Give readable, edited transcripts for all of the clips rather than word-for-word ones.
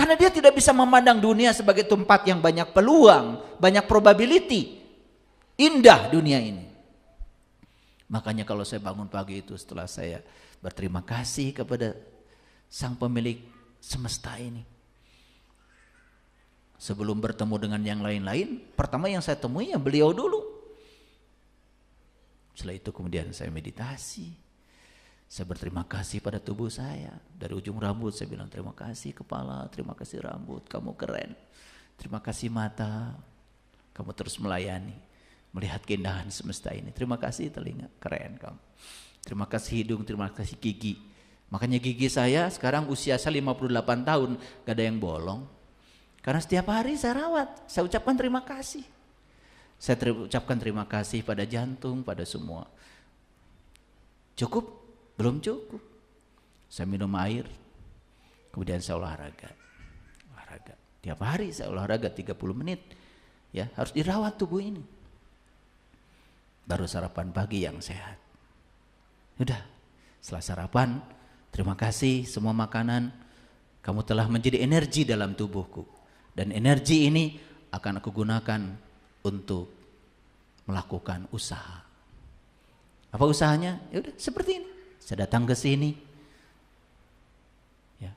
Karena dia tidak bisa memandang dunia sebagai tempat yang banyak peluang, banyak probability. Indah dunia ini. Makanya kalau saya bangun pagi itu setelah saya berterima kasih kepada sang pemilik semesta ini. Sebelum bertemu dengan yang lain-lain, pertama yang saya temui ya beliau dulu. Setelah itu kemudian saya meditasi. Saya berterima kasih pada tubuh saya. Dari ujung rambut saya bilang terima kasih kepala, terima kasih rambut, kamu keren. Terima kasih mata, kamu terus melayani, melihat keindahan semesta ini. Terima kasih telinga, keren kamu. Terima kasih hidung, terima kasih gigi. Makanya gigi saya sekarang usia saya 58 tahun, gak ada yang bolong. Karena setiap hari saya rawat, saya ucapkan terima kasih. Saya ucapkan terima kasih pada jantung, pada semua. Cukup? Belum cukup. Saya minum air, kemudian saya olahraga. Tiap hari saya olahraga 30 menit. Ya, harus dirawat tubuh ini. Baru sarapan pagi yang sehat. Udah, setelah sarapan, terima kasih semua makanan. Kamu telah menjadi energi dalam tubuhku. Dan energi ini akan aku gunakan untuk melakukan usaha. Apa usahanya? Ya udah seperti ini. Saya datang ke sini, ya,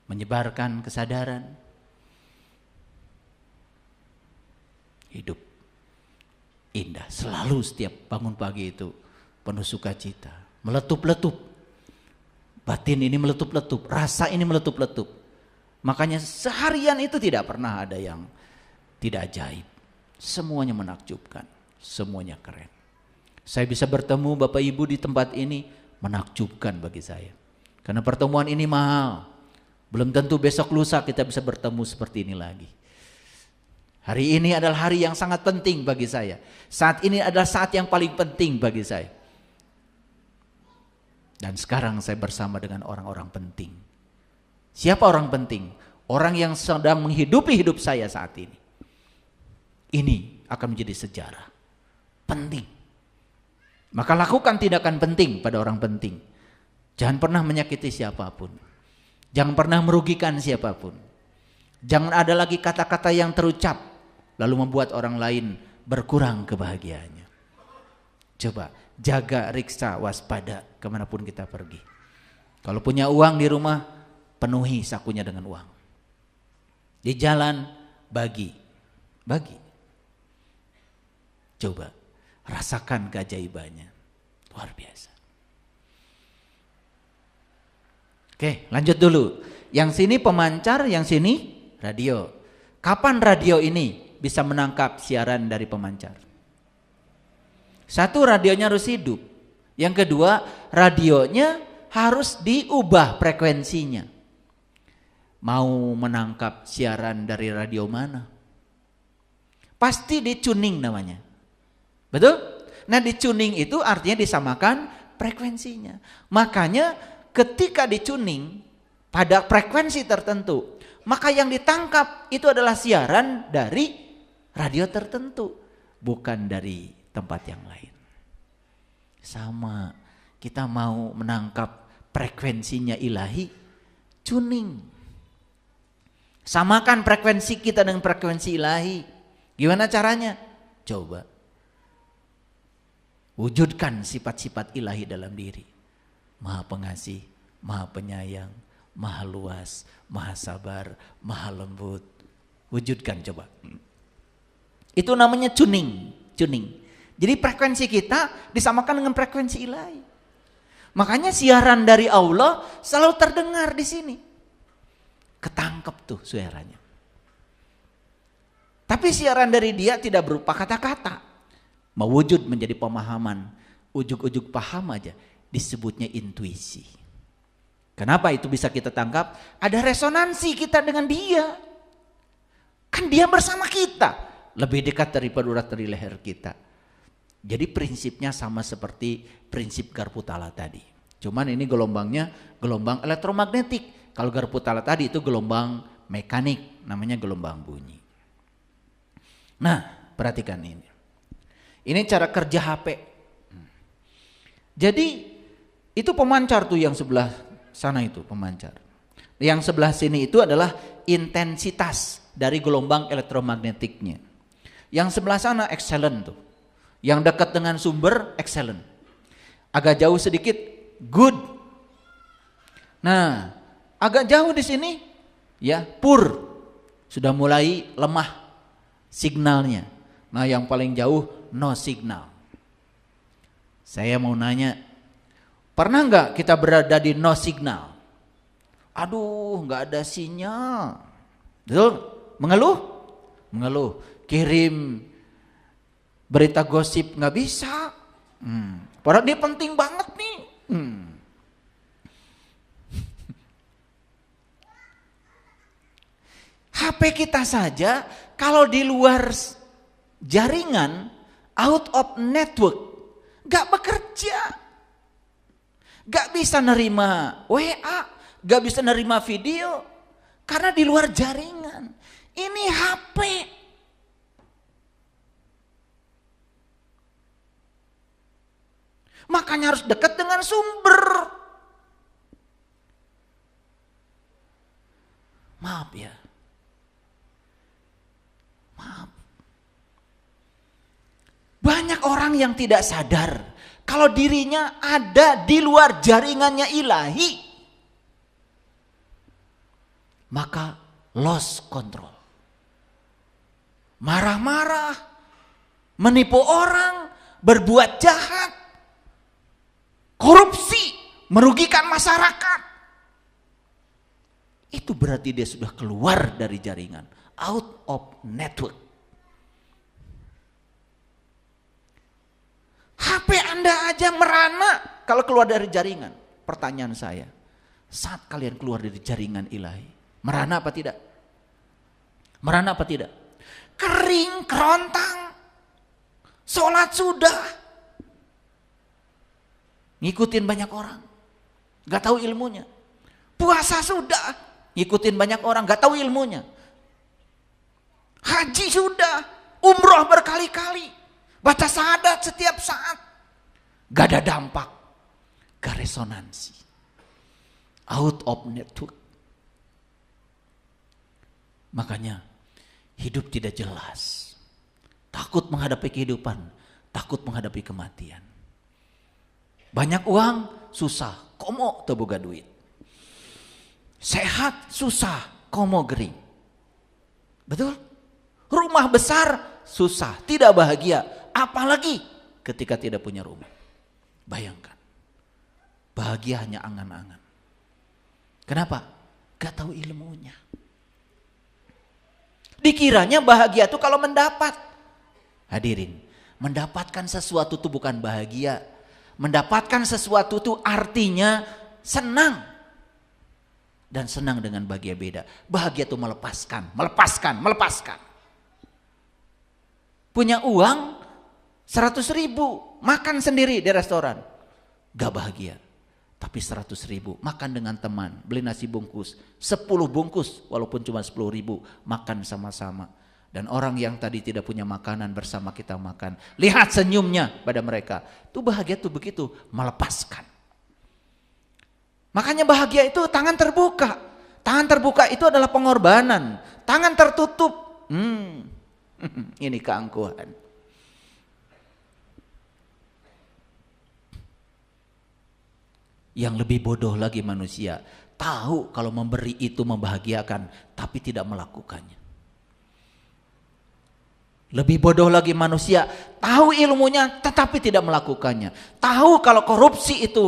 menyebarkan kesadaran, hidup indah. Selalu setiap bangun pagi itu penuh sukacita, meletup-letup. Batin ini meletup-letup, rasa ini meletup-letup. Makanya seharian itu tidak pernah ada yang tidak ajaib. Semuanya menakjubkan, semuanya keren. Saya bisa bertemu Bapak Ibu di tempat ini, menakjubkan bagi saya. Karena pertemuan ini mahal. Belum tentu besok lusa kita bisa bertemu seperti ini lagi. Hari ini adalah hari yang sangat penting bagi saya. Saat ini adalah saat yang paling penting bagi saya. Dan sekarang saya bersama dengan orang-orang penting. Siapa orang penting? Orang yang sedang menghidupi hidup saya saat ini. Ini akan menjadi sejarah. Penting. Maka lakukan tindakan penting pada orang penting. Jangan pernah menyakiti siapapun. Jangan pernah merugikan siapapun. Jangan ada lagi kata-kata yang terucap lalu membuat orang lain berkurang kebahagiaannya. Coba jaga, riksa, waspada kemanapun kita pergi. Kalau punya uang di rumah, penuhi sakunya dengan uang. Di jalan, bagi. Coba rasakan keajaibannya, luar biasa. Oke, lanjut dulu. Yang sini pemancar, yang sini radio. Kapan radio ini bisa menangkap siaran dari pemancar? Satu, radionya harus hidup. Yang kedua, radionya harus diubah frekuensinya. Mau menangkap siaran dari radio mana? Pasti di-tuning namanya. Betul? Nah, di-tuning itu artinya disamakan frekuensinya. Makanya ketika di-tuning pada frekuensi tertentu, maka yang ditangkap itu adalah siaran dari radio tertentu, bukan dari tempat yang lain. Sama, kita mau menangkap frekuensinya ilahi, tuning. Samakan frekuensi kita dengan frekuensi ilahi. Gimana caranya? Coba. Wujudkan sifat-sifat ilahi dalam diri. Maha pengasih, maha penyayang, maha luas, maha sabar, maha lembut. Wujudkan coba. Itu namanya tuning. Jadi frekuensi kita disamakan dengan frekuensi ilahi. Makanya siaran dari Allah selalu terdengar di sini. Ketangkep tuh suaranya. Tapi siaran dari dia tidak berupa kata-kata. Mewujud menjadi pemahaman, ujuk-ujuk paham aja, disebutnya intuisi. Kenapa itu bisa kita tangkap? Ada resonansi kita dengan dia. Kan dia bersama kita, lebih dekat daripada urat dari leher kita. Jadi prinsipnya sama seperti prinsip Garputala tadi. Cuman ini gelombangnya gelombang elektromagnetik. Kalau Garputala tadi itu gelombang mekanik, namanya gelombang bunyi. Nah, perhatikan ini. Ini cara kerja HP. Jadi itu pemancar tuh yang sebelah sana itu pemancar. Yang sebelah sini itu adalah intensitas dari gelombang elektromagnetiknya. Yang sebelah sana excellent tuh. Yang dekat dengan sumber excellent. Agak jauh sedikit good. Nah, agak jauh di sini ya poor. Sudah mulai lemah signalnya. Nah, yang paling jauh no signal. Saya mau nanya, pernah nggak kita berada di no signal? Aduh, nggak ada sinyal. Betul? Mengeluh? Mengeluh. Kirim berita gosip nggak bisa. Padahal dia penting banget nih. HP kita saja kalau di luar jaringan, out of network, gak bekerja. Gak bisa nerima WA, gak bisa nerima video, karena di luar jaringan. Ini HP. Makanya harus dekat dengan sumber. Maaf ya. Maaf. Banyak orang yang tidak sadar kalau dirinya ada di luar jaringannya ilahi. Maka lost control. Marah-marah, menipu orang, berbuat jahat, korupsi, merugikan masyarakat. Itu berarti dia sudah keluar dari jaringan, out of network. HP Anda aja merana kalau keluar dari jaringan. Pertanyaan saya, saat kalian keluar dari jaringan ilahi, merana apa tidak? Merana apa tidak? Kering, kerontang, sholat sudah, ngikutin banyak orang, gak tahu ilmunya. Puasa sudah, ngikutin banyak orang, gak tahu ilmunya. Haji sudah, umroh berkali-kali, baca syahadat setiap saat, gak ada dampak, gak resonansi, out of network. Makanya hidup tidak jelas, takut menghadapi kehidupan, takut menghadapi kematian. Banyak uang susah, komo teu boga duit. Sehat susah, komo gering. Betul? Rumah besar susah, tidak bahagia, apalagi ketika tidak punya rumah. Bayangkan, bahagia hanya angan-angan. Kenapa? Gak tahu ilmunya. Dikiranya bahagia itu kalau mendapat. Hadirin, mendapatkan sesuatu itu bukan bahagia. Mendapatkan sesuatu itu artinya senang. Dan senang dengan bahagia beda. Bahagia itu melepaskan. Punya uang 100.000, makan sendiri di restoran, gak bahagia. Tapi 100.000, makan dengan teman, beli nasi bungkus, 10 bungkus walaupun cuma 10.000, makan sama-sama. Dan orang yang tadi tidak punya makanan bersama kita makan, lihat senyumnya pada mereka. Itu bahagia tuh begitu, melepaskan. Makanya bahagia itu tangan terbuka. Tangan terbuka itu adalah pengorbanan. Tangan tertutup, ini keangkuhan. Yang lebih bodoh lagi manusia, tahu kalau memberi itu membahagiakan, tapi tidak melakukannya. Lebih bodoh lagi manusia, tahu ilmunya tetapi tidak melakukannya. Tahu kalau korupsi itu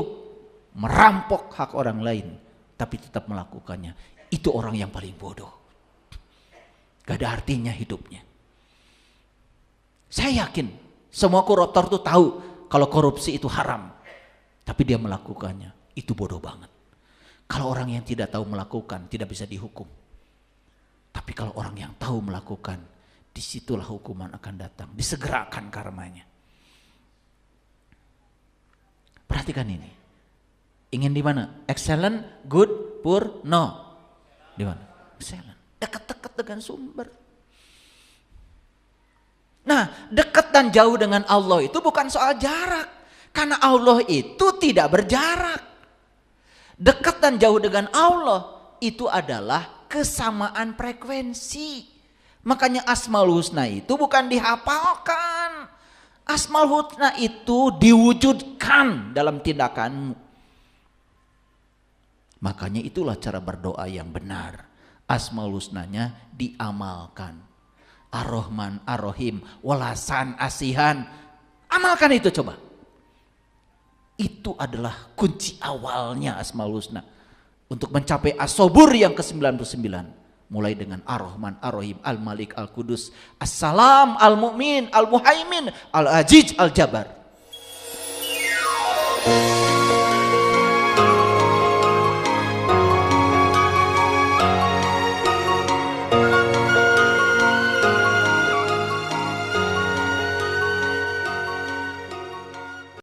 merampok hak orang lain, tapi tetap melakukannya. Itu orang yang paling bodoh. Gak ada artinya hidupnya. Saya yakin semua koruptor itu tahu kalau korupsi itu haram, tapi dia melakukannya. Itu bodoh banget. Kalau orang yang tidak tahu melakukan tidak bisa dihukum. Tapi kalau orang yang tahu melakukan, disitulah hukuman akan datang. Disegerakan karmanya. Perhatikan ini. Ingin di mana? Excellent, good, poor, no. Di mana? Excellent. Dekat-dekat dengan sumber. Nah, dekat dan jauh dengan Allah itu bukan soal jarak. Karena Allah itu tidak berjarak. Dekat dan jauh dengan Allah itu adalah kesamaan frekuensi. Makanya Asmaul Husna itu bukan dihafalkan. Asmaul Husna itu diwujudkan dalam tindakanmu. Makanya itulah cara berdoa yang benar. Asmaul Husnanya diamalkan. Ar-Rahman, Ar-Rahim, Walasan, Asihan. Amalkan itu coba. Itu adalah kunci awalnya Asmaul Husna. Untuk mencapai As-Sabur yang ke-99. Mulai dengan Ar-Rahman, Ar-Rahim, Al-Malik, Al-Qudus, As-Salam, Al-Mu'min, Al-Muhaimin, Al-Aziz, Al-Jabbar.